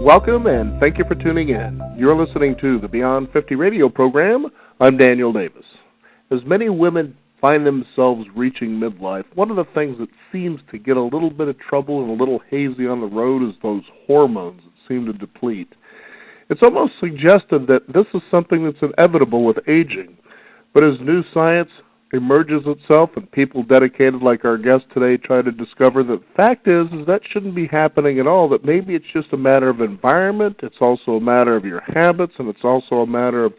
Welcome and thank you for tuning in. You're listening to the Beyond 50 radio program. I'm Daniel Davis. As many women find themselves reaching midlife, one of the things that seems to get a little bit of trouble and a little hazy on the road is those hormones that seem to deplete. It's almost suggested that this is something that's inevitable with aging. But as new science emerges itself and people dedicated like our guest today try to discover that the fact is that shouldn't be happening at all, that maybe it's just a matter of environment, it's also a matter of your habits, and it's also a matter of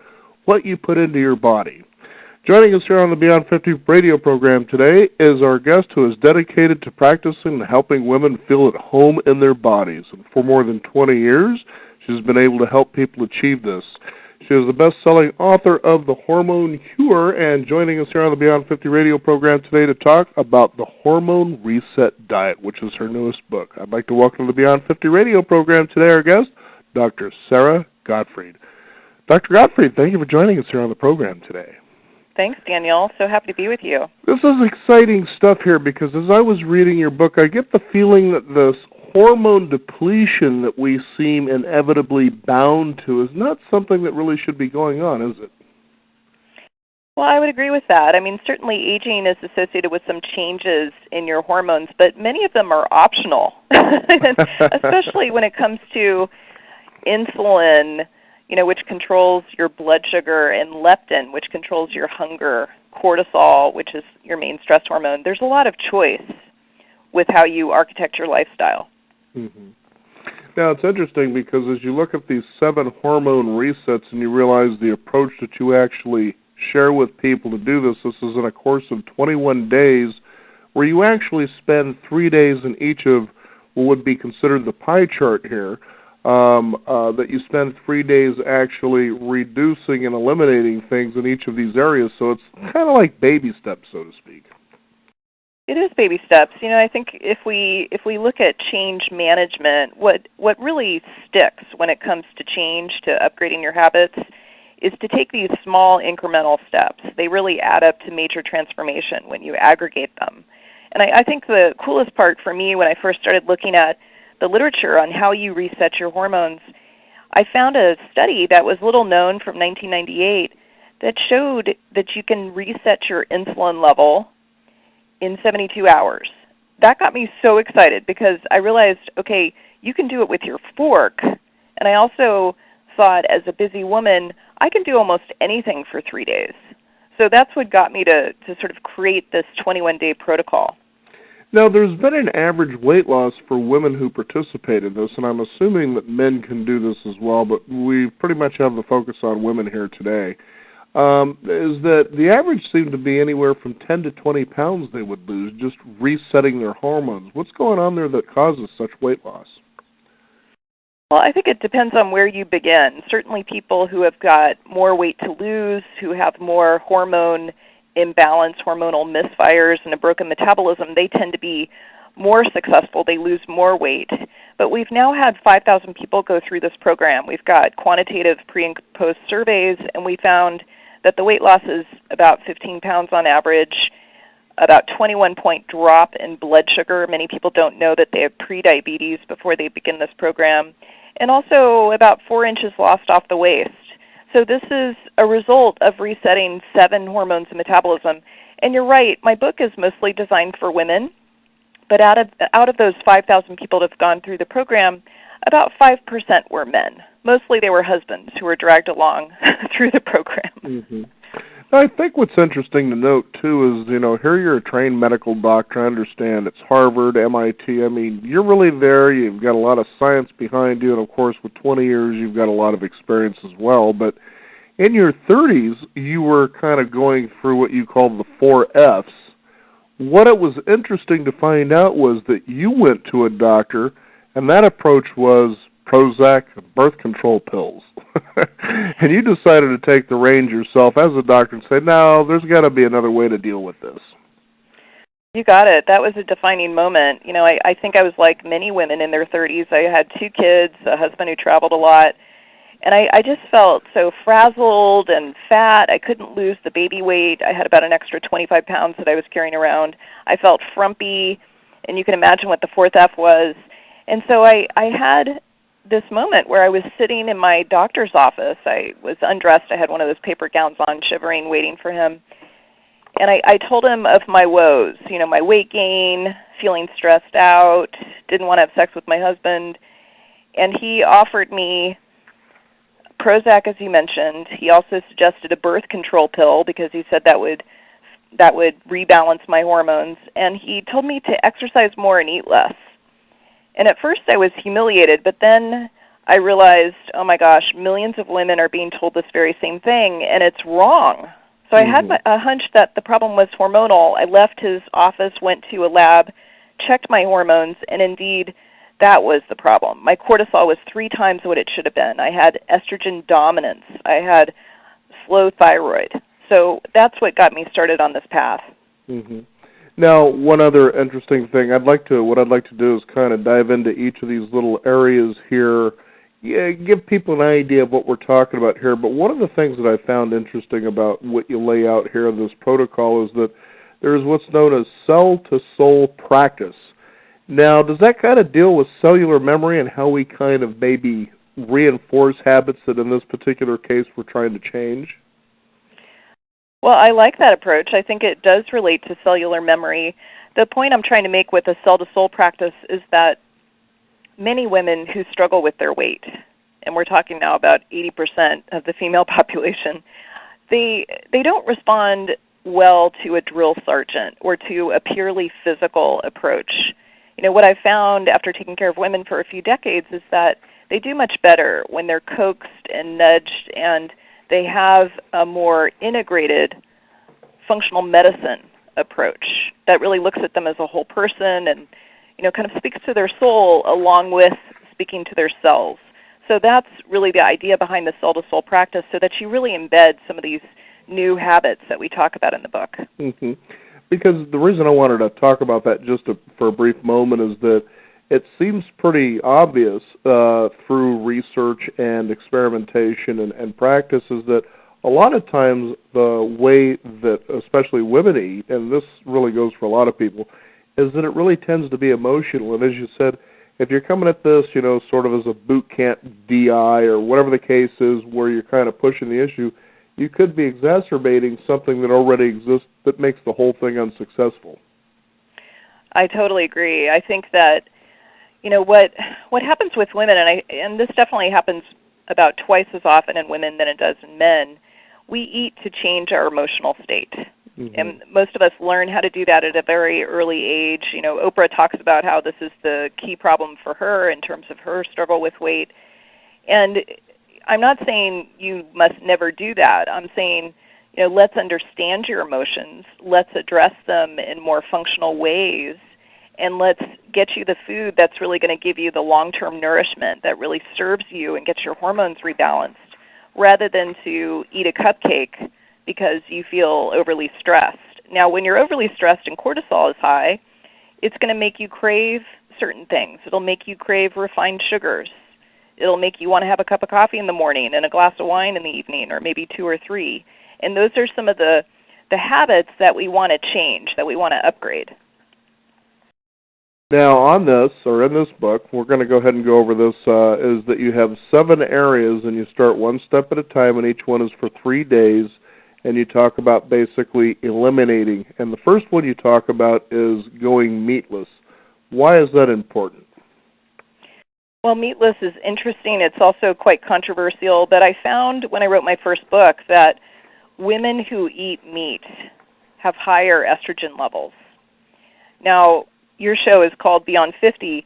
what you put into your body. Joining us here on the Beyond 50 radio program today is our guest who is dedicated to practicing and helping women feel at home in their bodies. And for more than 20 years, she's been able to help people achieve this. She is the best-selling author of The Hormone Cure, and joining us here on the Beyond 50 radio program today to talk about the Hormone Reset Diet, which is her newest book. I'd like to welcome to the Beyond 50 radio program today our guest, Dr. Sarah Gottfried. Dr. Gottfried, thank you for joining us here on the program today. Thanks, Daniel. So happy to be with you. This is exciting stuff here because as I was reading your book, I get the feeling that this hormone depletion that we seem inevitably bound to is not something that really should be going on, is it? Well, I would agree with that. I mean, certainly aging is associated with some changes in your hormones, but many of them are optional, especially when it comes to insulin, which controls your blood sugar, and leptin, which controls your hunger, cortisol, which is your main stress hormone. There's a lot of choice with how you architect your lifestyle. Mm-hmm. Now, it's interesting because as you look at these 7 hormone resets and you realize the approach that you actually share with people to do this, this is in a course of 21 days where you actually spend 3 days in each of what would be considered the pie chart here, that you spend 3 days actually reducing and eliminating things in each of these areas. So it's kind of like baby steps, so to speak. It is baby steps. I think if we look at change management, what really sticks when it comes to change, to upgrading your habits, is to take these small incremental steps. They really add up to major transformation when you aggregate them. And I think the coolest part for me when I first started looking at the literature on how you reset your hormones, I found a study that was little known from 1998 that showed that you can reset your insulin level in 72 hours. That got me so excited because I realized, okay, you can do it with your fork. And I also thought, as a busy woman, I can do almost anything for 3 days. So that's what got me to sort of create this 21-day protocol. Now, there's been an average weight loss for women who participate in this, and I'm assuming that men can do this as well, but we pretty much have the focus on women here today. Is that the average seemed to be anywhere from 10 to 20 pounds they would lose just resetting their hormones. What's going on there that causes such weight loss? Well, I think it depends on where you begin. Certainly people who have got more weight to lose, who have more hormone imbalance, hormonal misfires, and a broken metabolism, they tend to be more successful. They lose more weight. But we've now had 5,000 people go through this program. We've got quantitative pre- and post surveys, and we found that the weight loss is about 15 pounds on average, about 21-point drop in blood sugar. Many people don't know that they have prediabetes before they begin this program, and also about 4 inches lost off the waist. So this is a result of resetting 7 hormones and metabolism. And you're right, my book is mostly designed for women, but out of those 5,000 people that have gone through the program, about 5% were men. Mostly they were husbands who were dragged along through the program. Mm-hmm. I think what's interesting to note, too, is, here you're a trained medical doctor. I understand it's Harvard, MIT. I mean, you're really there. You've got a lot of science behind you, and, of course, with 20 years, you've got a lot of experience as well. But in your 30s, you were kind of going through what you call the 4 Fs. What it was interesting to find out was that you went to a doctor, and that approach was Prozac and birth control pills. And you decided to take the reins yourself as a doctor and say, no, there's got to be another way to deal with this. You got it. That was a defining moment. I think I was like many women in their 30s. I had 2 kids, a husband who traveled a lot, and I just felt so frazzled and fat. I couldn't lose the baby weight. I had about an extra 25 pounds that I was carrying around. I felt frumpy, and you can imagine what the 4th F was. And so I had this moment where I was sitting in my doctor's office. I was undressed. I had one of those paper gowns on, shivering, waiting for him. And I told him of my woes, my weight gain, feeling stressed out, didn't want to have sex with my husband. And he offered me Prozac, as you mentioned. He also suggested a birth control pill because he said that would rebalance my hormones. And he told me to exercise more and eat less. And at first I was humiliated, but then I realized, oh my gosh, millions of women are being told this very same thing, and it's wrong. So I had a hunch that the problem was hormonal. I left his office, went to a lab, checked my hormones, and indeed that was the problem. My cortisol was 3 times what it should have been. I had estrogen dominance. I had slow thyroid. So that's what got me started on this path. Mm-hmm. Now, one other interesting thing, what I'd like to do is kind of dive into each of these little areas here. Yeah, give people an idea of what we're talking about here, but one of the things that I found interesting about what you lay out here in this protocol is that there's what's known as cell-to-soul practice. Now, does that kind of deal with cellular memory and how we kind of maybe reinforce habits that in this particular case we're trying to change? Well, I like that approach. I think it does relate to cellular memory. The point I'm trying to make with the cell-to-soul practice is that many women who struggle with their weight, and we're talking now about 80% of the female population, they don't respond well to a drill sergeant or to a purely physical approach. What I've found after taking care of women for a few decades is that they do much better when they're coaxed and nudged, and they have a more integrated functional medicine approach that really looks at them as a whole person and kind of speaks to their soul along with speaking to their cells. So that's really the idea behind the cell-to-soul practice, so that you really embed some of these new habits that we talk about in the book. Mm-hmm. Because the reason I wanted to talk about that for a brief moment is that it seems pretty obvious through research and experimentation and practice is that a lot of times the way that especially women eat, and this really goes for a lot of people, is that it really tends to be emotional. And as you said, if you're coming at this, sort of as a boot camp DI or whatever the case is where you're kind of pushing the issue, you could be exacerbating something that already exists that makes the whole thing unsuccessful. I totally agree. I think that, what happens with women, and this definitely happens about twice as often in women than it does in men, we eat to change our emotional state. Mm-hmm. And most of us learn how to do that at a very early age. Oprah talks about how this is the key problem for her in terms of her struggle with weight. And I'm not saying you must never do that. I'm saying, let's understand your emotions. Let's address them in more functional ways. And let's get you the food that's really going to give you the long-term nourishment that really serves you and gets your hormones rebalanced, rather than to eat a cupcake because you feel overly stressed. Now, when you're overly stressed and cortisol is high, it's going to make you crave certain things. It'll make you crave refined sugars. It'll make you want to have a cup of coffee in the morning and a glass of wine in the evening, or maybe 2 or 3. And those are some of the habits that we want to change, that we want to upgrade. Now, on this, or in this book, we're going to go ahead and go over this, is that you have 7 areas, and you start one step at a time, and each one is for 3 days, and you talk about basically eliminating. And the first one you talk about is going meatless. Why is that important? Well, meatless is interesting. It's also quite controversial, but I found when I wrote my first book that women who eat meat have higher estrogen levels. Now, your show is called Beyond 50.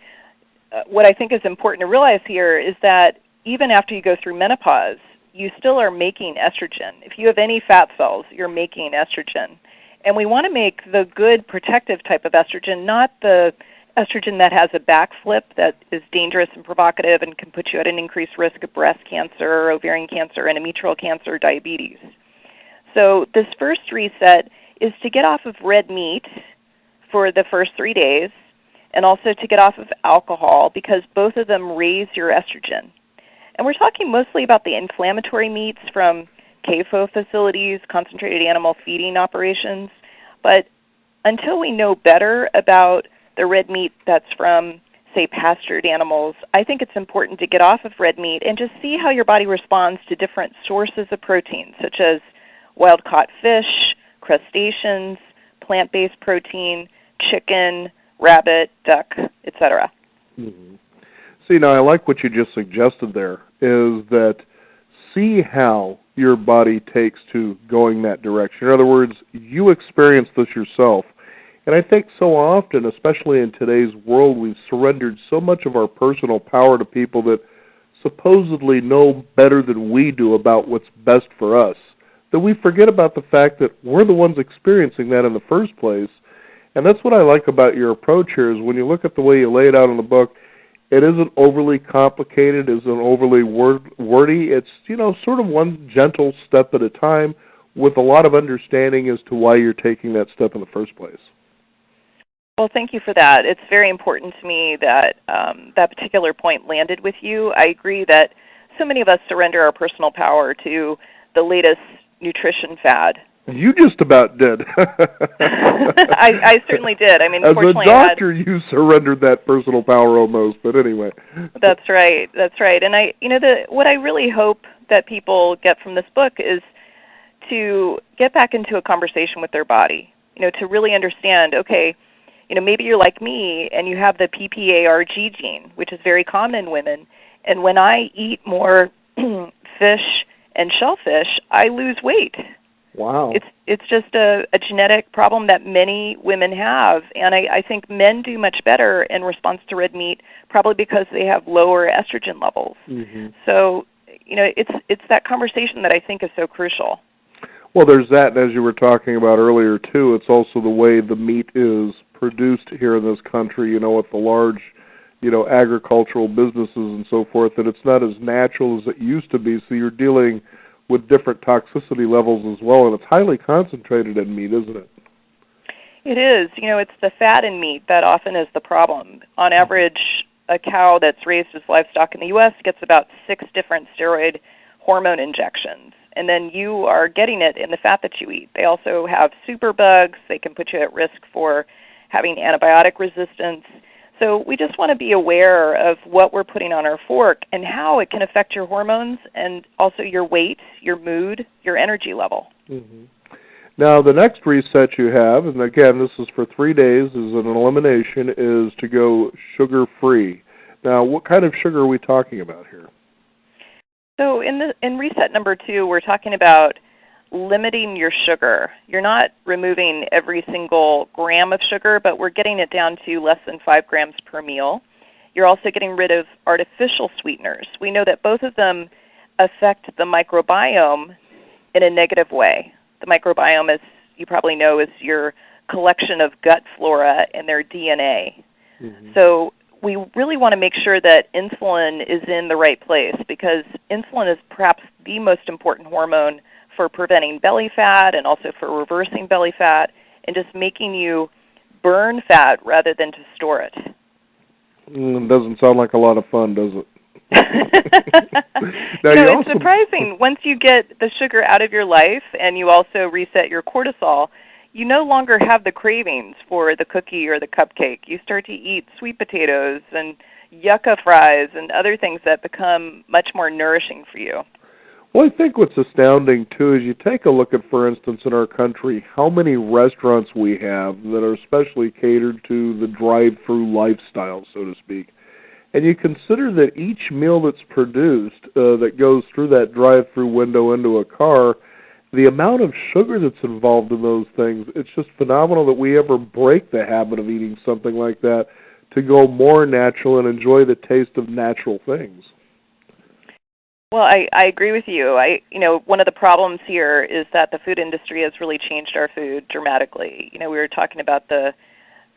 What I think is important to realize here is that even after you go through menopause, you still are making estrogen. If you have any fat cells, you're making estrogen. And we want to make the good protective type of estrogen, not the estrogen that has a backflip that is dangerous and provocative and can put you at an increased risk of breast cancer, ovarian cancer, endometrial cancer, diabetes. So this first reset is to get off of red meat for the first 3 days, and also to get off of alcohol, because both of them raise your estrogen. And we're talking mostly about the inflammatory meats from CAFO facilities, concentrated animal feeding operations. But until we know better about the red meat that's from say, pastured animals, I think it's important to get off of red meat and just see how your body responds to different sources of protein, such as wild-caught fish, crustaceans, plant-based protein, chicken, rabbit, duck, etc. Mm-hmm. See, now I like what you just suggested there, is that see how your body takes to going that direction. In other words, you experience this yourself. And I think so often, especially in today's world, we've surrendered so much of our personal power to people that supposedly know better than we do about what's best for us, that we forget about the fact that we're the ones experiencing that in the first place. And that's what I like about your approach here, is when you look at the way you lay it out in the book, it isn't overly complicated, isn't overly wordy. It's, sort of one gentle step at a time with a lot of understanding as to why you're taking that step in the first place. Well, thank you for that. It's very important to me that that particular point landed with you. I agree that so many of us surrender our personal power to the latest nutrition fad. You just about did. I certainly did. I mean, as a doctor, you surrendered that personal power almost. But anyway, that's right. That's right. And what I really hope that people get from this book is to get back into a conversation with their body. To really understand. Okay, maybe you're like me and you have the PPARG gene, which is very common in women. And when I eat more fish and shellfish, I lose weight. Wow. It's just a genetic problem that many women have, and I think men do much better in response to red meat, probably because they have lower estrogen levels. Mm-hmm. So, it's that conversation that I think is so crucial. Well, there's that, and as you were talking about earlier, too, it's also the way the meat is produced here in this country, with the large, agricultural businesses and so forth, that it's not as natural as it used to be, so you're dealing with different toxicity levels as well, and it's highly concentrated in meat, isn't it? It is. It's the fat in meat that often is the problem. On average, a cow that's raised as livestock in the U.S. gets about 6 different steroid hormone injections, and then you are getting it in the fat that you eat. They also have superbugs. They can put you at risk for having antibiotic resistance. So we just want to be aware of what we're putting on our fork and how it can affect your hormones and also your weight, your mood, your energy level. Mm-hmm. Now, the next reset you have, and again, this is for 3 days, is an elimination, is to go sugar-free. Now, what kind of sugar are we talking about here? So in reset number 2, we're talking about limiting your sugar. You're not removing every single gram of sugar, but we're getting it down to less than 5 grams per meal. You're also getting rid of artificial sweeteners. We know that both of them affect the microbiome in a negative way. The microbiome, as you probably know, is your collection of gut flora and their DNA. Mm-hmm. So we really want to make sure that insulin is in the right place, because insulin is perhaps the most important hormone for preventing belly fat and also for reversing belly fat and just making you burn fat rather than to store it. It doesn't sound like a lot of fun, does it? It's surprising. Once you get the sugar out of your life and you also reset your cortisol, you no longer have the cravings for the cookie or the cupcake. You start to eat sweet potatoes and yucca fries and other things that become much more nourishing for you. Well, I think what's astounding, too, is you take a look at, for instance, in our country, how many restaurants we have that are especially catered to the drive-through lifestyle, so to speak. And you consider that each meal that's produced that goes through that drive-through window into a car, the amount of sugar that's involved in those things, it's just phenomenal that we ever break the habit of eating something like that to go more natural and enjoy the taste of natural things. Well, I agree with you. One of the problems here is that the food industry has really changed our food dramatically. We were talking about the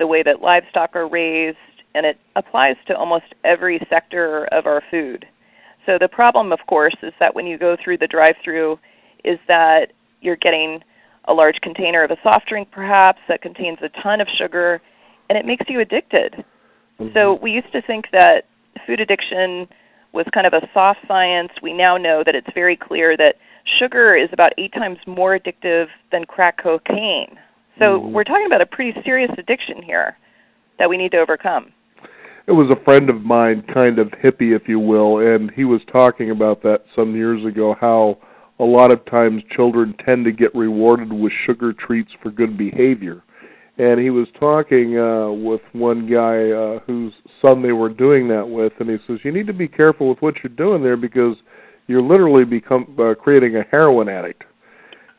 way that livestock are raised, and it applies to almost every sector of our food. So the problem, of course, is that when you go through the drive-through is that you're getting a large container of a soft drink, perhaps, that contains a ton of sugar, and it makes you addicted. Mm-hmm. So we used to think that food addiction was kind of a soft science. We now know that it's very clear that sugar is about 8 times more addictive than crack cocaine. So we're talking about a pretty serious addiction here that we need to overcome. it was a friend of mine, kind of hippie, if you will, and he was talking about that some years ago, how a lot of times children tend to get rewarded with sugar treats for good behavior. And he was talking with one guy whose son they were doing that with, and he says, you need to be careful with what you're doing there because you're literally creating a heroin addict.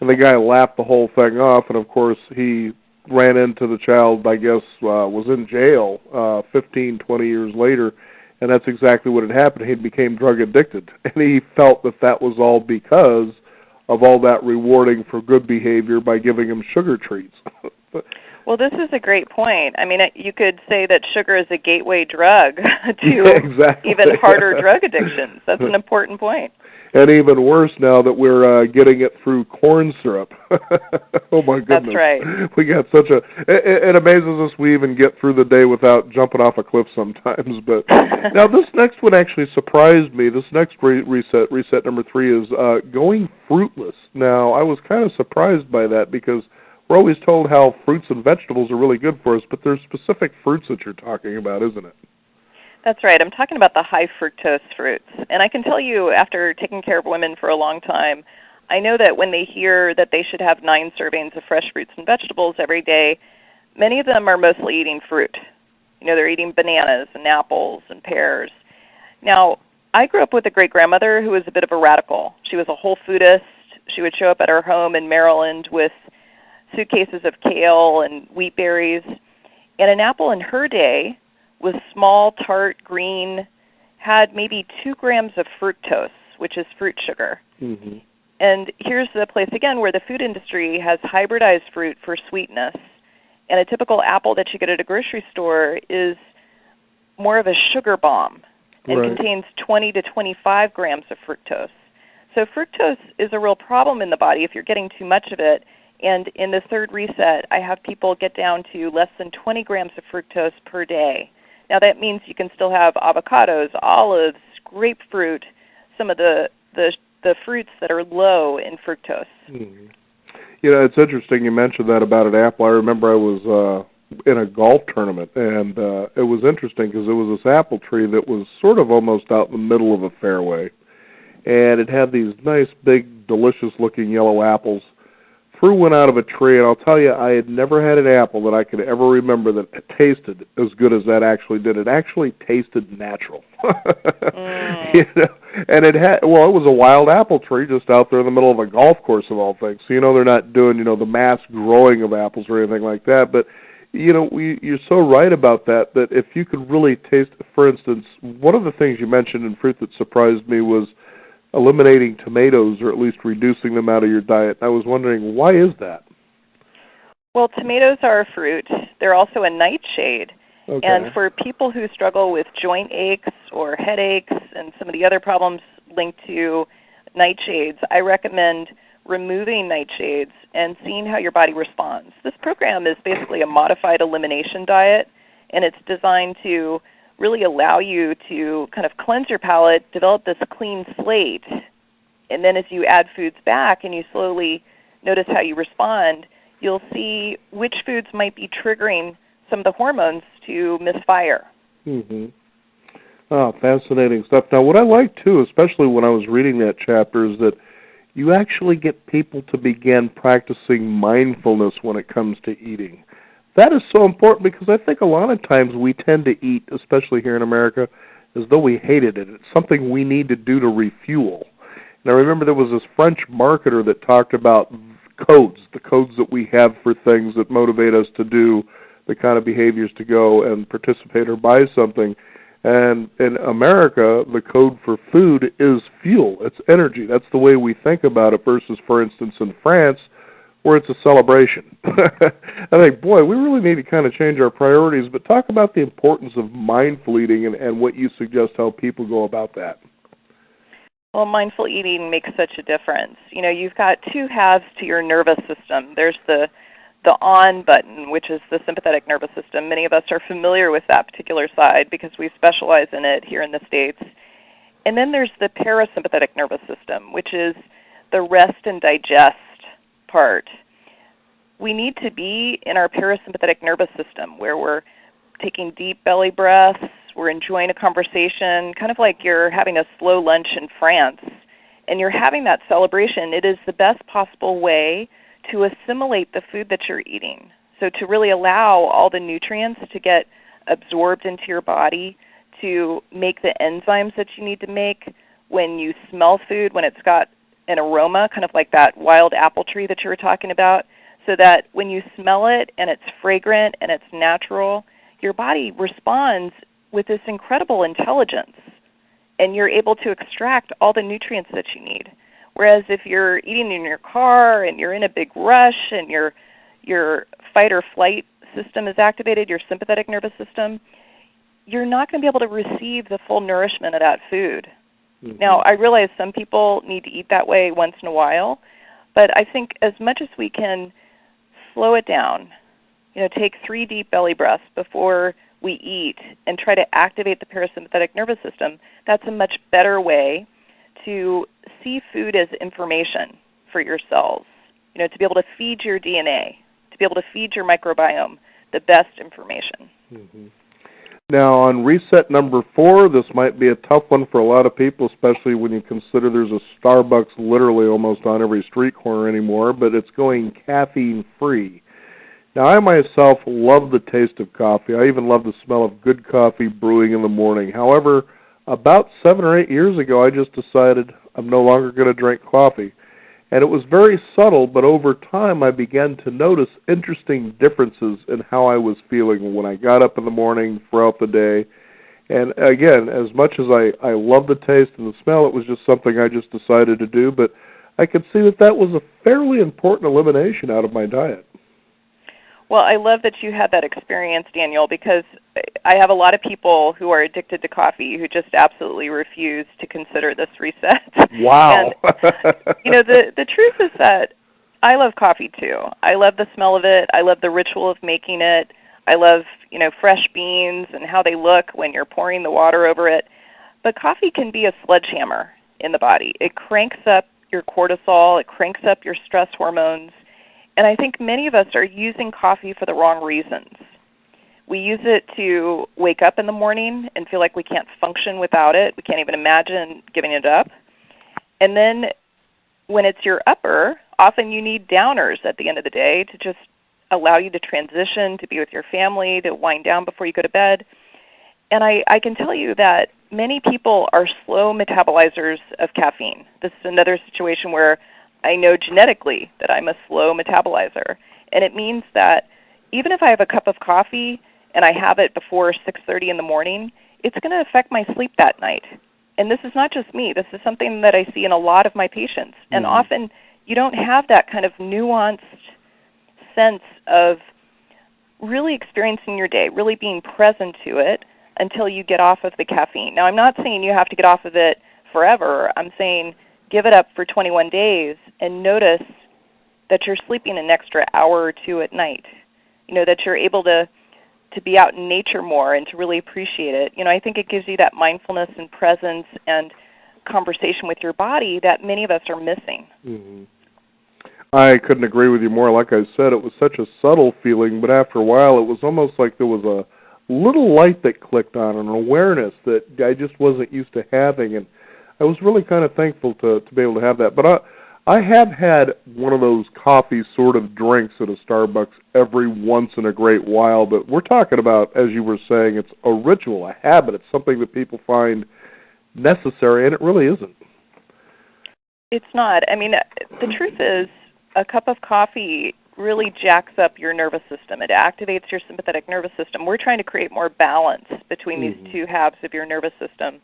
And the guy laughed the whole thing off, and of course he ran into the child, I guess, was in jail 15, 20 years later, and that's exactly what had happened. He became drug addicted, and he felt that that was all because of all that rewarding for good behavior by giving him sugar treats. Well, this is a great point. I mean, you could say that sugar is a gateway drug to exactly. even harder drug addictions. That's an important point. And even worse now that we're getting it through corn syrup. Oh, my goodness. That's right. We got such a... It amazes us we even get through the day without jumping off a cliff sometimes. But now this next one actually surprised me. This next reset number 3, is going fruitless. Now, I was kind of surprised by that because we're always told how fruits and vegetables are really good for us, but there's specific fruits that you're talking about, isn't it? That's right. I'm talking about the high fructose fruits. And I can tell you, after taking care of women for a long time, I know that when they hear that they should have 9 servings of fresh fruits and vegetables every day, many of them are mostly eating fruit. You know, they're eating bananas and apples and pears. Now, I grew up with a great-grandmother who was a bit of a radical. She was a whole foodist. She would show up at our home in Maryland with suitcases of kale and wheat berries. And an apple in her day was small, tart, green, had maybe 2 grams of fructose, which is fruit sugar. Mm-hmm. And here's the place, again, where the food industry has hybridized fruit for sweetness. And a typical apple that you get at a grocery store is more of a sugar bomb and contains 20 to 25 grams of fructose. So fructose is a real problem in the body if you're getting too much of it. And in the third reset, I have people get down to less than 20 grams of fructose per day. Now, that means you can still have avocados, olives, grapefruit, some of the fruits that are low in fructose. Mm-hmm. You know, it's interesting you mentioned that about an apple. I remember I was in a golf tournament, and it was interesting because it was this apple tree that was sort of almost out in the middle of a fairway, and it had these nice, big, delicious-looking yellow apples. Fruit went out of a tree, and I'll tell you, I had never had an apple that I could ever remember that tasted as good as that actually did. It actually tasted natural. You know? And it was a wild apple tree just out there in the middle of a golf course of all things. So, they're not doing, the mass growing of apples or anything like that. But, you're so right about that if you could really taste, for instance, one of the things you mentioned in fruit that surprised me was eliminating tomatoes or at least reducing them out of your diet. I was wondering, why is that? Well, tomatoes are a fruit. They're also a nightshade. Okay. And for people who struggle with joint aches or headaches and some of the other problems linked to nightshades, I recommend removing nightshades and seeing how your body responds. This program is basically a modified elimination diet, and it's designed to really allow you to kind of cleanse your palate, develop this clean slate, and then as you add foods back and you slowly notice how you respond, you'll see which foods might be triggering some of the hormones to misfire. Mm-hmm. Oh, fascinating stuff. Now, what I like, too, especially when I was reading that chapter, is that you actually get people to begin practicing mindfulness when it comes to eating. That is so important because I think a lot of times we tend to eat, especially here in America, as though we hated it. It's something we need to do to refuel. And I remember there was this French marketer that talked about the codes that we have for things that motivate us to do the kind of behaviors to go and participate or buy something. And in America, the code for food is fuel. It's energy. That's the way we think about it versus, for instance, in France, where it's a celebration. I think, boy, we really need to kind of change our priorities, but talk about the importance of mindful eating and what you suggest how people go about that. Well, mindful eating makes such a difference. You've got 2 halves to your nervous system. There's the on button, which is the sympathetic nervous system. Many of us are familiar with that particular side because we specialize in it here in the States. And then there's the parasympathetic nervous system, which is the rest and digest part. We need to be in our parasympathetic nervous system where we're taking deep belly breaths, we're enjoying a conversation, kind of like you're having a slow lunch in France, and you're having that celebration, it is the best possible way to assimilate the food that you're eating. So to really allow all the nutrients to get absorbed into your body, to make the enzymes that you need to make when you smell food, when it's got an aroma, kind of like that wild apple tree that you were talking about, so that when you smell it and it's fragrant and it's natural, your body responds with this incredible intelligence, and you're able to extract all the nutrients that you need. Whereas if you're eating in your car and you're in a big rush and your fight or flight system is activated, your sympathetic nervous system, you're not going to be able to receive the full nourishment of that food. Mm-hmm. Now, I realize some people need to eat that way once in a while, but I think as much as we can slow it down, take 3 deep belly breaths before we eat and try to activate the parasympathetic nervous system, that's a much better way to see food as information for your cells, to be able to feed your DNA, to be able to feed your microbiome the best information. Mm-hmm. Now, on reset number 4, this might be a tough one for a lot of people, especially when you consider there's a Starbucks literally almost on every street corner anymore, but it's going caffeine-free. Now, I myself love the taste of coffee. I even love the smell of good coffee brewing in the morning. However, about 7 or 8 years ago, I just decided I'm no longer going to drink coffee. And it was very subtle, but over time I began to notice interesting differences in how I was feeling when I got up in the morning, throughout the day. And again, as much as I love the taste and the smell, it was just something I just decided to do. But I could see that was a fairly important elimination out of my diet. Well, I love that you had that experience, Daniel, because I have a lot of people who are addicted to coffee who just absolutely refuse to consider this reset. Wow. And, the truth is that I love coffee, too. I love the smell of it. I love the ritual of making it. I love, fresh beans and how they look when you're pouring the water over it. But coffee can be a sledgehammer in the body. It cranks up your cortisol. It cranks up your stress hormones. And I think many of us are using coffee for the wrong reasons. We use it to wake up in the morning and feel like we can't function without it. We can't even imagine giving it up. And then when it's your upper, often you need downers at the end of the day to just allow you to transition, to be with your family, to wind down before you go to bed. And I can tell you that many people are slow metabolizers of caffeine. This is another situation where I know genetically that I'm a slow metabolizer. And it means that even if I have a cup of coffee and I have it before 6:30 in the morning, it's going to affect my sleep that night. And this is not just me. This is something that I see in a lot of my patients. And often you don't have that kind of nuanced sense of really experiencing your day, really being present to it until you get off of the caffeine. Now, I'm not saying you have to get off of it forever. I'm saying give it up for 21 days and notice that you're sleeping an extra hour or 2 at night, that you're able to be out in nature more and to really appreciate it. I think it gives you that mindfulness and presence and conversation with your body that many of us are missing. Mm-hmm. I couldn't agree with you more. Like I said, it was such a subtle feeling, but after a while it was almost like there was a little light that clicked on, an awareness that I just wasn't used to having, and I was really kind of thankful to be able to have that. But I have had one of those coffee sort of drinks at a Starbucks every once in a great while, but we're talking about, as you were saying, it's a ritual, a habit. It's something that people find necessary, and it really isn't. It's not. I mean, the truth is a cup of coffee really jacks up your nervous system. It activates your sympathetic nervous system. We're trying to create more balance between these two halves of your nervous system.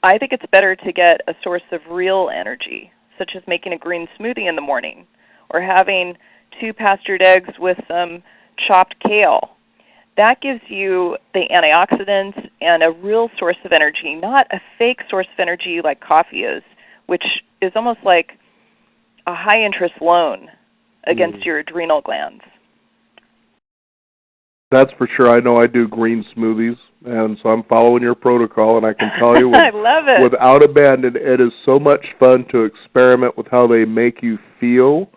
I think it's better to get a source of real energy, such as making a green smoothie in the morning or having 2 pastured eggs with some chopped kale. That gives you the antioxidants and a real source of energy, not a fake source of energy like coffee is, which is almost like a high-interest loan against your adrenal glands. That's for sure. I know I do green smoothies, and so I'm following your protocol, and I can tell you I love it. Without abandon, it is so much fun to experiment with how they make you feel,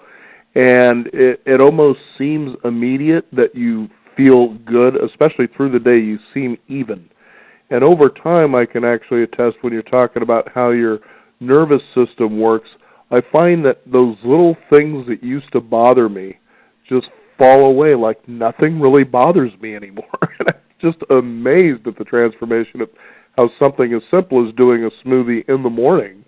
and it almost seems immediate that you feel good, especially through the day. You seem even. And over time, I can actually attest when you're talking about how your nervous system works, I find that those little things that used to bother me just fall away, like nothing really bothers me anymore. And I'm just amazed at the transformation of how something as simple as doing a smoothie in the morning,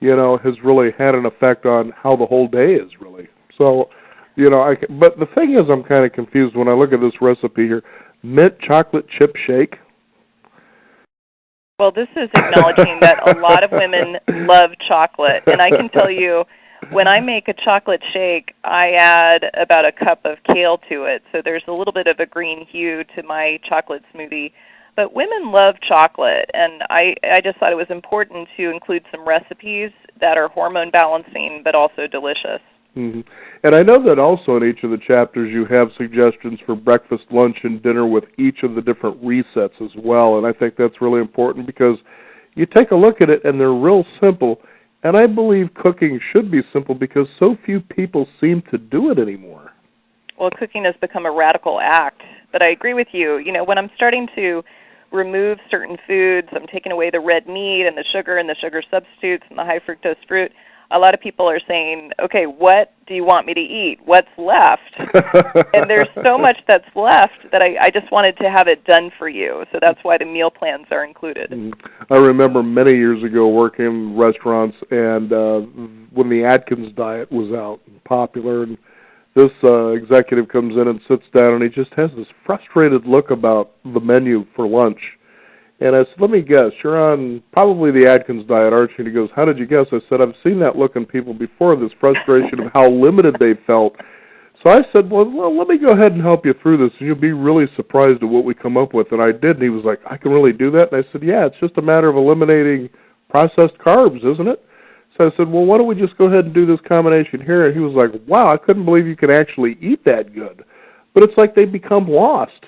has really had an effect on how the whole day is really. So, but the thing is, I'm kind of confused when I look at this recipe here. Mint chocolate chip shake. Well, this is acknowledging that a lot of women love chocolate. And I can tell you, when I make a chocolate shake, I add about a cup of kale to it. So there's a little bit of a green hue to my chocolate smoothie. But women love chocolate, and I just thought it was important to include some recipes that are hormone balancing but also delicious. Mm-hmm. And I know that also in each of the chapters you have suggestions for breakfast, lunch, and dinner with each of the different resets as well, and I think that's really important because you take a look at it and they're real simple, and I believe cooking should be simple because so few people seem to do it anymore. Well, cooking has become a radical act, but I agree with you. When I'm starting to remove certain foods, I'm taking away the red meat and the sugar substitutes and the high fructose fruit, a lot of people are saying, okay, what do you want me to eat? What's left? And there's so much that's left that I just wanted to have it done for you. So that's why the meal plans are included. I remember many years ago working in restaurants, and when the Atkins diet was out and popular, and this executive comes in and sits down, and he just has this frustrated look about the menu for lunch. And I said, let me guess, you're on probably the Atkins diet, aren't you? And he goes, how did you guess? I said, I've seen that look in people before, this frustration of how limited they felt. So I said, well, let me go ahead and help you through this, and you'll be really surprised at what we come up with. And I did, and he was like, I can really do that? And I said, yeah, it's just a matter of eliminating processed carbs, isn't it? So I said, well, why don't we just go ahead and do this combination here? And he was like, wow, I couldn't believe you could actually eat that good. But it's like they become lost.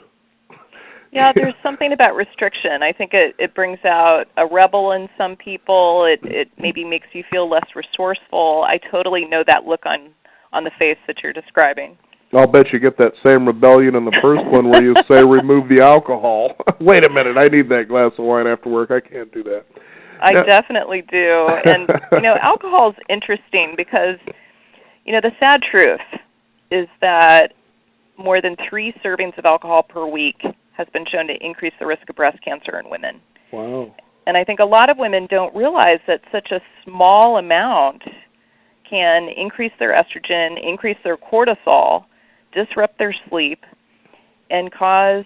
Yeah, there's something about restriction. I think it brings out a rebel in some people. It maybe makes you feel less resourceful. I totally know that look on the face that you're describing. I'll bet you get that same rebellion in the first one where you say remove the alcohol. Wait a minute, I need that glass of wine after work. I can't do that. I definitely do. And, alcohol is interesting because, the sad truth is that more than 3 servings of alcohol per week has been shown to increase the risk of breast cancer in women. Wow. And I think a lot of women don't realize that such a small amount can increase their estrogen, increase their cortisol, disrupt their sleep, and cause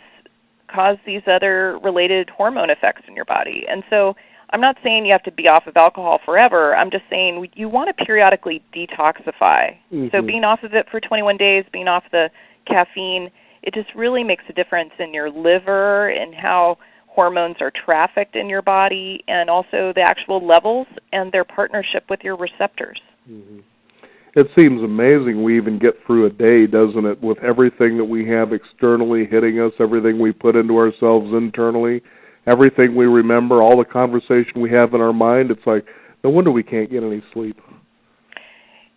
these other related hormone effects in your body. And so I'm not saying you have to be off of alcohol forever. I'm just saying you want to periodically detoxify. Mm-hmm. So being off of it for 21 days, being off the caffeine, it just really makes a difference in your liver and how hormones are trafficked in your body, and also the actual levels and their partnership with your receptors. Mm-hmm. It seems amazing we even get through a day, doesn't it, with everything that we have externally hitting us, everything we put into ourselves internally, everything we remember, all the conversation we have in our mind. It's like, no wonder we can't get any sleep.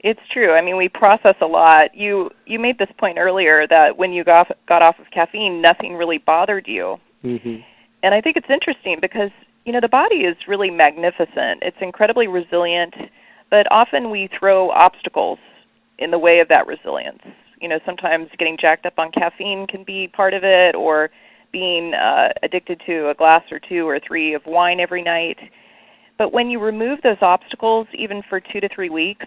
It's true. I mean, we process a lot. You made this point earlier that when you got off of caffeine, nothing really bothered you. Mm-hmm. And I think it's interesting because, the body is really magnificent. It's incredibly resilient, but often we throw obstacles in the way of that resilience. Sometimes getting jacked up on caffeine can be part of it, or being addicted to a glass or 2 or 3 of wine every night. But when you remove those obstacles, even for 2 to 3 weeks,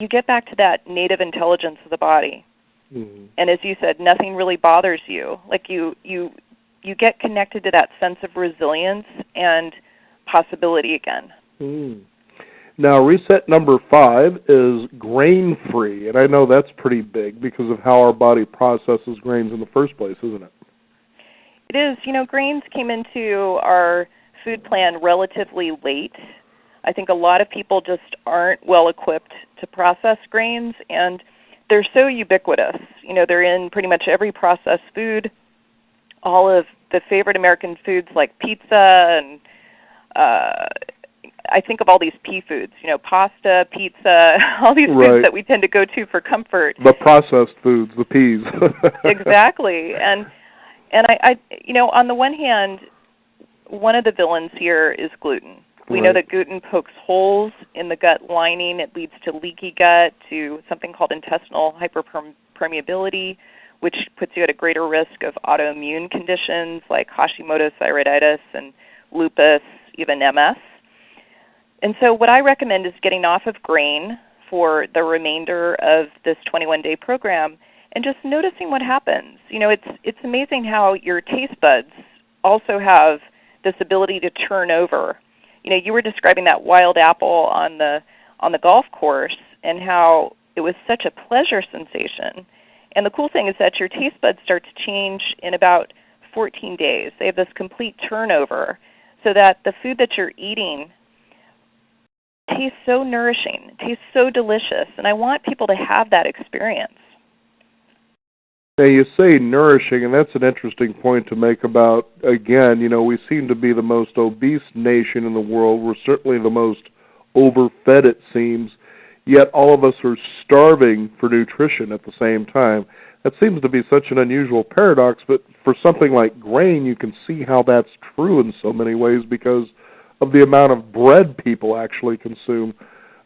you get back to that native intelligence of the body. Mm-hmm. And as you said, nothing really bothers you. Like you get connected to that sense of resilience and possibility again. Mm. Now, reset number 5 is grain-free, and I know that's pretty big because of how our body processes grains in the first place, isn't it? It is. Grains came into our food plan relatively late. I think a lot of people just aren't well equipped to process grains, and they're so ubiquitous. They're in pretty much every processed food. All of the favorite American foods like pizza, and I think of all these pea foods, pasta, pizza, all these foods that we tend to go to for comfort. The processed foods, the peas. Exactly. And I on the one hand, one of the villains here is gluten. We know that gluten pokes holes in the gut lining. It leads to leaky gut, to something called intestinal hyperpermeability, which puts you at a greater risk of autoimmune conditions like Hashimoto's thyroiditis and lupus, even MS. And so what I recommend is getting off of grain for the remainder of this 21-day program and just noticing what happens. You know, it's amazing how your taste buds also have this ability to turn over. You know, you were describing that wild apple on the golf course and how it was such a pleasure sensation. And the cool thing is that your taste buds start to change in about 14 days. They have this complete turnover so that the food that you're eating tastes so nourishing, tastes so delicious, and I want people to have that experience. Now, you say nourishing, and that's an interesting point to make about, again, you know, we seem to be the most obese nation in the world. We're certainly the most overfed, it seems, yet all of us are starving for nutrition at the same time. That seems to be such an unusual paradox, but for something like grain, you can see how that's true in so many ways because of the amount of bread people actually consume.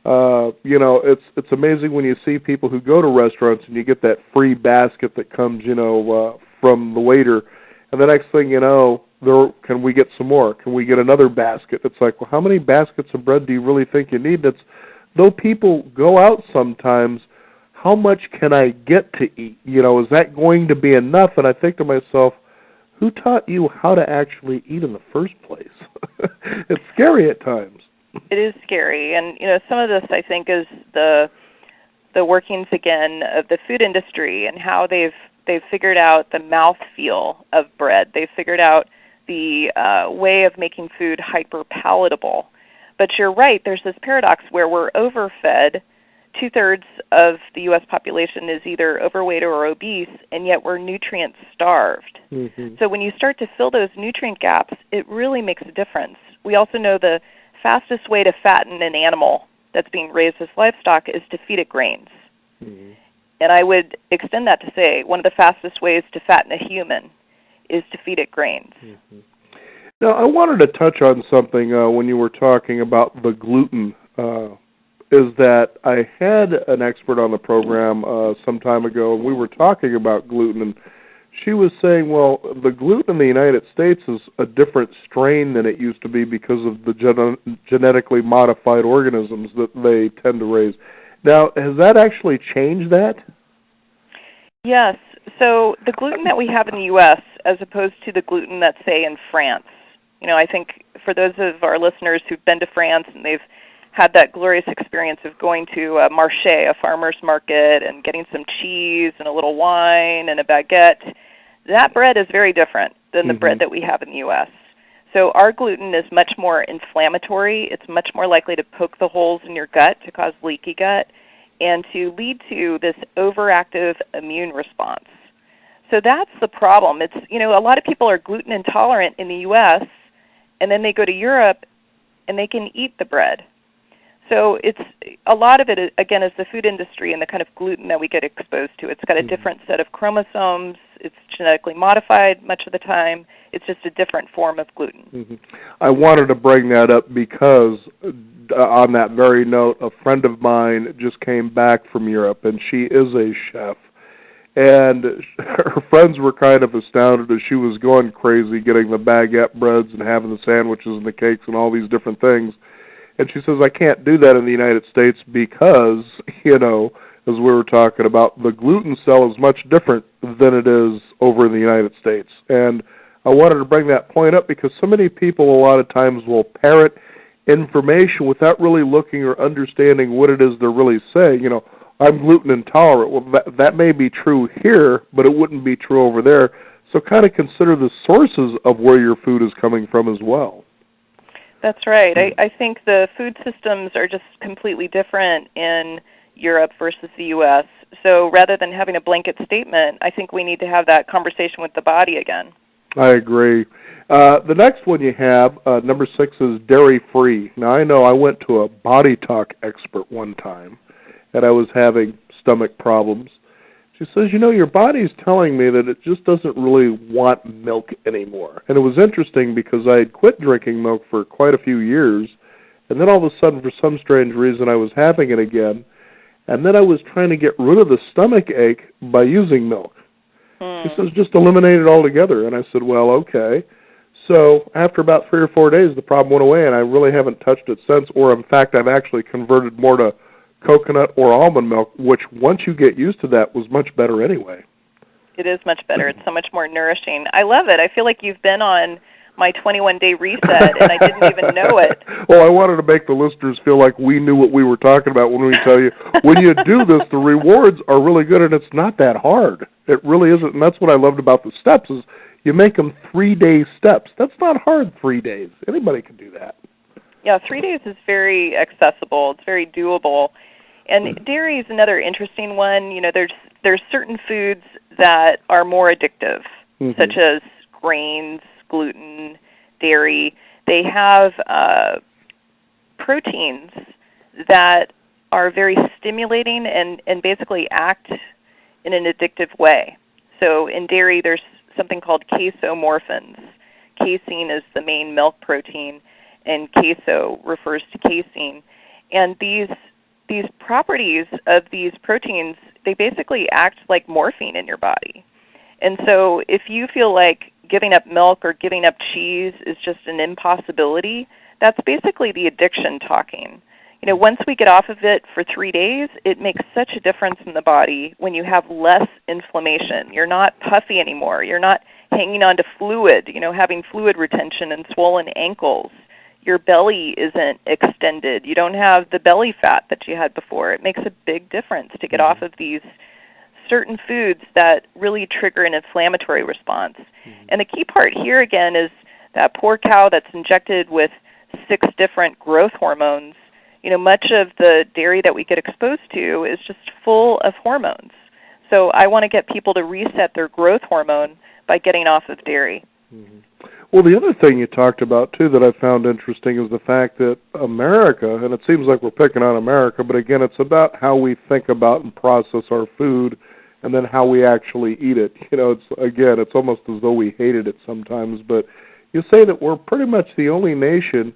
You know, it's amazing when you see people who go to restaurants and you get that free basket that comes, you know, from the waiter, and the next thing you know, can we get some more? Can we get another basket? It's like, well, how many baskets of bread do you really think you need? Though people go out sometimes, how much can I get to eat? You know, is that going to be enough? And I think to myself, who taught you how to actually eat in the first place? It's scary at times. It is scary, and you know, some of this I think is the workings again of the food industry and how they've figured out the mouthfeel of bread. They've figured out the way of making food hyper palatable. But you're right. There's this paradox where we're overfed. 2/3 of the U.S. population is either overweight or obese, and yet we're nutrient starved. Mm-hmm. So when you start to fill those nutrient gaps, it really makes a difference. We also know the fastest way to fatten an animal that's being raised as livestock is to feed it grains. Mm-hmm. And I would extend that to say one of the fastest ways to fatten a human is to feed it grains. Mm-hmm. Now, I wanted to touch on something when you were talking about the gluten, is that I had an expert on the program some time ago, and we were talking about gluten, and she was saying, well, the gluten in the United States is a different strain than it used to be because of the genetically modified organisms that they tend to raise. Now, has that actually changed that? Yes. So the gluten that we have in the U.S. as opposed to the gluten that's, say, in France, you know, I think for those of our listeners who've been to France and they've had that glorious experience of going to a marché, a farmer's market, and getting some cheese and a little wine and a baguette, that bread is very different than the bread that we have in the U.S. So our gluten is much more inflammatory. It's much more likely to poke the holes in your gut to cause leaky gut and to lead to this overactive immune response. So that's the problem. It's, you know, a lot of people are gluten intolerant in the U.S., and then they go to Europe and they can eat the bread. So it's a lot of it, again, is the food industry and the kind of gluten that we get exposed to. It's got a different set of chromosomes. It's genetically modified much of the time. It's just a different form of gluten. Mm-hmm. I wanted to bring that up because on that very note, a friend of mine just came back from Europe, and she is a chef. And her friends were kind of astounded as she was going crazy getting the baguette breads and having the sandwiches and the cakes and all these different things. And she says, I can't do that in the United States because, you know, as we were talking about, the gluten cell is much different than it is over in the United States. And I wanted to bring that point up because so many people a lot of times will parrot information without really looking or understanding what it is they're really saying. You know, I'm gluten intolerant. Well, that may be true here, but it wouldn't be true over there. So kind of consider the sources of where your food is coming from as well. That's right. I think the food systems are just completely different in Europe versus the U.S. So rather than having a blanket statement, I think we need to have that conversation with the body again. I agree. The next one you have, number 6, is dairy-free. Now, I know I went to a body talk expert one time, and I was having stomach problems. She says, your body's telling me that it just doesn't really want milk anymore. And it was interesting because I had quit drinking milk for quite a few years, and then all of a sudden, for some strange reason, I was having it again, and then I was trying to get rid of the stomach ache by using milk. She says, just eliminate it altogether. And I said, well, okay. So after about 3 or 4 days, the problem went away, and I really haven't touched it since, or in fact, I've actually converted more to coconut or almond milk, which once you get used to that was much better anyway. It is much better. It's so much more nourishing. I love it. I feel like you've been on my 21-day reset, and I didn't even know it. Well, I wanted to make the listeners feel like we knew what we were talking about when we tell you, when you do this, the rewards are really good, and it's not that hard. It really isn't, and that's what I loved about the steps is you make them 3-day steps. That's not hard, 3 days. Anybody can do that. Yeah, 3 days is very accessible. It's very doable. And dairy is another interesting one. There's certain foods that are more addictive, such as grains, gluten, dairy. They have proteins that are very stimulating and basically act in an addictive way. So in dairy, there's something called casomorphins. Casein is the main milk protein, and caso refers to casein. And these properties of these proteins, they basically act like morphine in your body. And so if you feel like giving up milk or giving up cheese is just an impossibility, that's basically the addiction talking. Once we get off of it for 3 days, it makes such a difference in the body when you have less inflammation. You're not puffy anymore. You're not hanging on to fluid, having fluid retention and swollen ankles. Your belly isn't extended. You don't have the belly fat that you had before. It makes a big difference to get off of these certain foods that really trigger an inflammatory response. And the key part here, again, is that poor cow that's injected with 6 different growth hormones. Much of the dairy that we get exposed to is just full of hormones. So I want to get people to reset their growth hormone by getting off of dairy. Well, the other thing you talked about, too, that I found interesting is the fact that America, and it seems like we're picking on America, but again, it's about how we think about and process our food and then how we actually eat it. It's almost as though we hated it sometimes, but you say that we're pretty much the only nation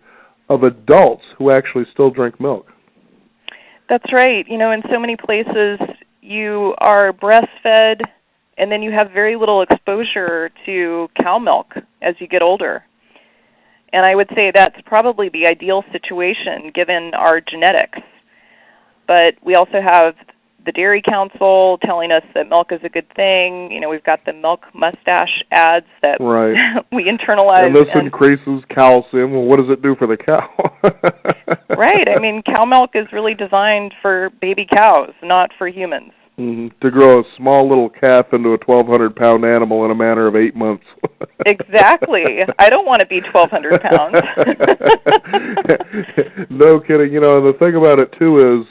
of adults who actually still drink milk. That's right. In so many places, you are breastfed, and then you have very little exposure to cow milk as you get older. And I would say that's probably the ideal situation given our genetics. But we also have the Dairy Council telling us that milk is a good thing. We've got the milk mustache ads that we internalize. And this increases calcium. Well, what does it do for the cow? Right. Cow milk is really designed for baby cows, not for humans. To grow a small little calf into a 1,200-pound animal in a matter of 8 months. Exactly. I don't want to be 1,200 pounds. No kidding. And the thing about it, too, is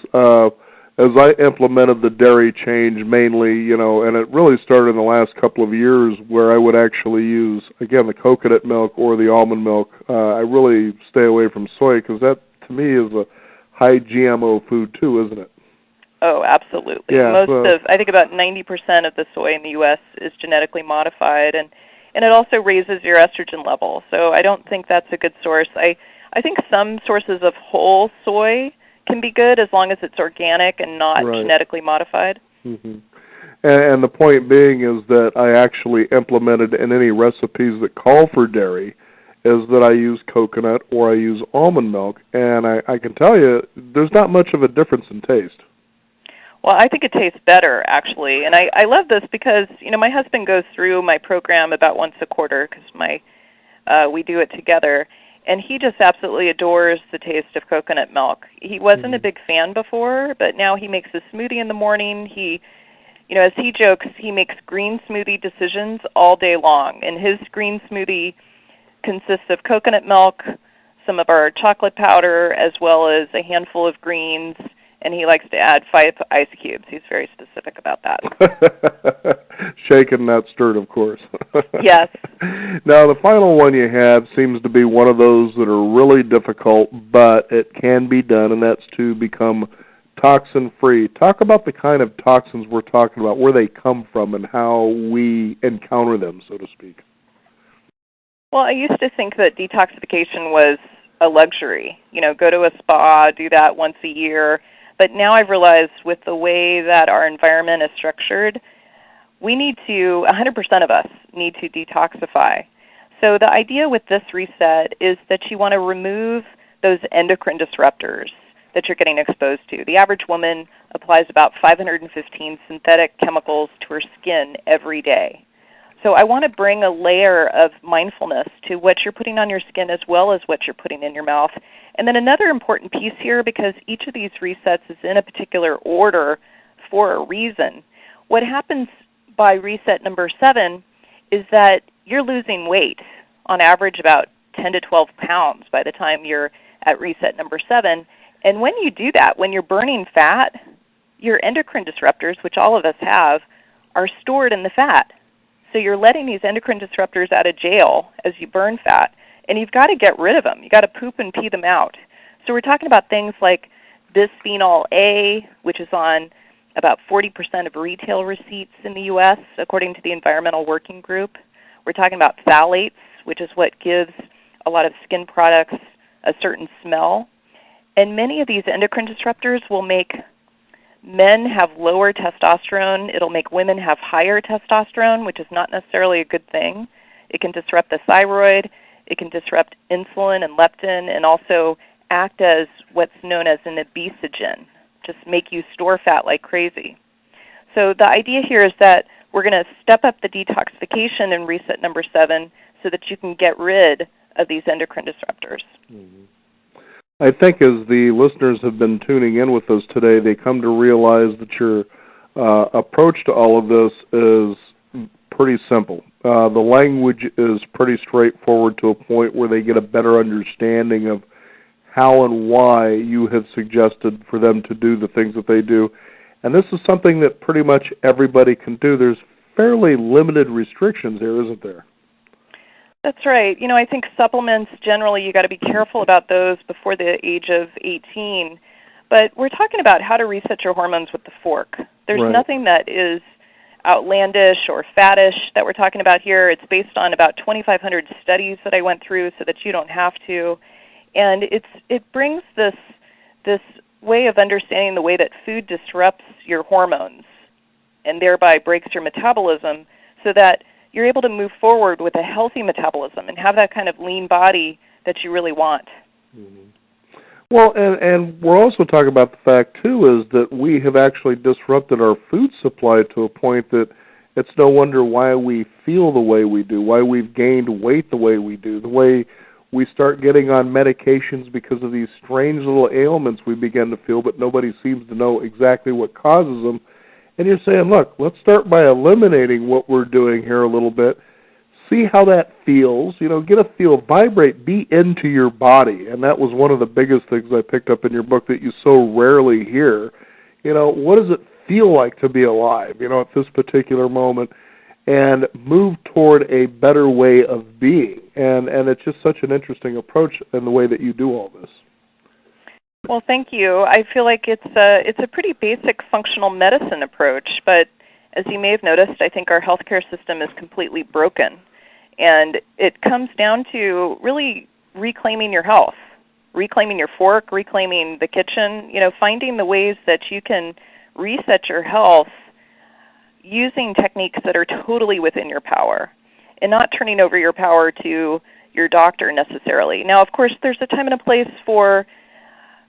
as I implemented the dairy change mainly, and it really started in the last couple of years where I would actually use, again, the coconut milk or the almond milk. I really stay away from soy because that, to me, is a high GMO food, too, isn't it? Oh, absolutely. Yeah, I think about 90% of the soy in the U.S. is genetically modified, and it also raises your estrogen level. So I don't think that's a good source. I think some sources of whole soy can be good as long as it's organic and not genetically modified. And the point being is that I actually implemented in any recipes that call for dairy is that I use coconut or I use almond milk, and I can tell you there's not much of a difference in taste. Well, I think it tastes better, actually. And I love this because, my husband goes through my program about once a quarter because we do it together. And he just absolutely adores the taste of coconut milk. He wasn't a big fan before, but now he makes a smoothie in the morning. He, as he jokes, he makes green smoothie decisions all day long. And his green smoothie consists of coconut milk, some of our chocolate powder, as well as a handful of greens, and he likes to add 5 ice cubes. He's very specific about that. Shaken, not stirred, of course. Yes. Now, the final one you have seems to be one of those that are really difficult, but it can be done, and that's to become toxin-free. Talk about the kind of toxins we're talking about, where they come from, and how we encounter them, so to speak. Well, I used to think that detoxification was a luxury. Go to a spa, do that once a year. But now I've realized with the way that our environment is structured, we need to, 100% of us need to detoxify. So the idea with this reset is that you want to remove those endocrine disruptors that you're getting exposed to. The average woman applies about 515 synthetic chemicals to her skin every day. So I want to bring a layer of mindfulness to what you're putting on your skin as well as what you're putting in your mouth. And then another important piece here, because each of these resets is in a particular order for a reason, what happens by reset number 7 is that you're losing weight, on average about 10 to 12 pounds by the time you're at reset number 7. And when you do that, when you're burning fat, your endocrine disruptors, which all of us have, are stored in the fat. So you're letting these endocrine disruptors out of jail as you burn fat, and you've got to get rid of them. You've got to poop and pee them out. So we're talking about things like bisphenol A, which is on about 40% of retail receipts in the U.S., according to the Environmental Working Group. We're talking about phthalates, which is what gives a lot of skin products a certain smell. And many of these endocrine disruptors will make men have lower testosterone. It'll make women have higher testosterone, which is not necessarily a good thing. It can disrupt the thyroid. It can disrupt insulin and leptin, and also act as what's known as an obesogen, just make you store fat like crazy. So the idea here is that we're going to step up the detoxification in reset number 7 so that you can get rid of these endocrine disruptors. Mm-hmm. I think as the listeners have been tuning in with us today, they come to realize that your approach to all of this is pretty simple. The language is pretty straightforward to a point where they get a better understanding of how and why you have suggested for them to do the things that they do. And this is something that pretty much everybody can do. There's fairly limited restrictions here, isn't there? That's right. I think supplements, generally, you got to be careful about those before the age of 18. But we're talking about how to reset your hormones with the fork. There's right. Nothing that is outlandish or faddish that we're talking about here. It's based on about 2,500 studies that I went through so that you don't have to. And it brings this way of understanding the way that food disrupts your hormones and thereby breaks your metabolism so that you're able to move forward with a healthy metabolism and have that kind of lean body that you really want. Mm-hmm. Well, and we're also talking about the fact, too, is that we have actually disrupted our food supply to a point that it's no wonder why we feel the way we do, why we've gained weight the way we do, the way we start getting on medications because of these strange little ailments we begin to feel, but nobody seems to know exactly what causes them. And you're saying, look, let's start by eliminating what we're doing here a little bit. See how that feels. Get a feel, vibrate, be into your body. And that was one of the biggest things I picked up in your book that you so rarely hear. What does it feel like to be alive, at this particular moment? And move toward a better way of being. And it's just such an interesting approach in the way that you do all this. Well, thank you. I feel like it's a pretty basic functional medicine approach, but as you may have noticed, I think our healthcare system is completely broken. And it comes down to really reclaiming your health, reclaiming your fork, reclaiming the kitchen, finding the ways that you can reset your health using techniques that are totally within your power and not turning over your power to your doctor necessarily. Now, of course, there's a time and a place for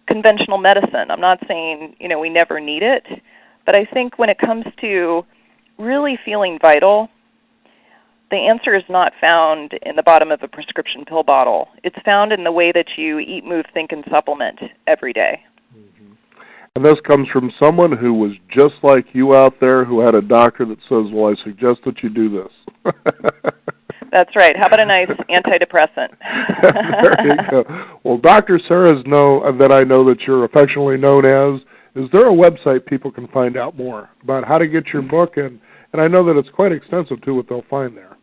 conventional medicine. I'm not saying, we never need it, but I think when it comes to really feeling vital, the answer is not found in the bottom of a prescription pill bottle. It's found in the way that you eat, move, think, and supplement every day. Mm-hmm. And this comes from someone who was just like you out there, who had a doctor that says, well, I suggest that you do this. That's right. How about a nice antidepressant? There you go. Well, Dr. Sarah's that I know that you're affectionately known as, is there a website people can find out more about how to get your book? And I know that it's quite extensive, too, what they'll find there.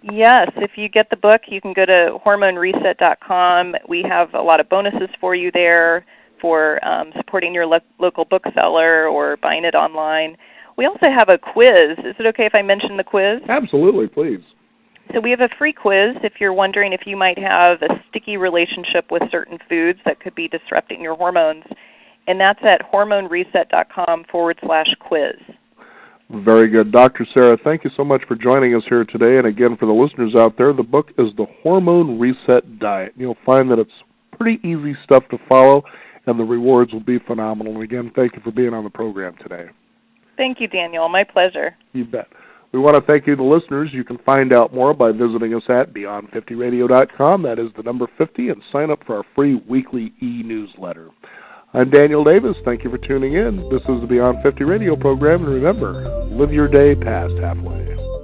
Yes. If you get the book, you can go to hormonereset.com. We have a lot of bonuses for you there. for supporting your local bookseller or buying it online. We also have a quiz. Is it okay if I mention the quiz? Absolutely, please. So we have a free quiz if you're wondering if you might have a sticky relationship with certain foods that could be disrupting your hormones. And that's at hormonereset.com/quiz. Very good. Dr. Sarah, thank you so much for joining us here today. And again, for the listeners out there, the book is The Hormone Reset Diet. You'll find that it's pretty easy stuff to follow, and the rewards will be phenomenal. And again, thank you for being on the program today. Thank you, Daniel. My pleasure. You bet. We want to thank you, the listeners. You can find out more by visiting us at Beyond50Radio.com. That is the number 50, and sign up for our free weekly e-newsletter. I'm Daniel Davis. Thank you for tuning in. This is the Beyond 50 radio program, and remember, live your day past halfway.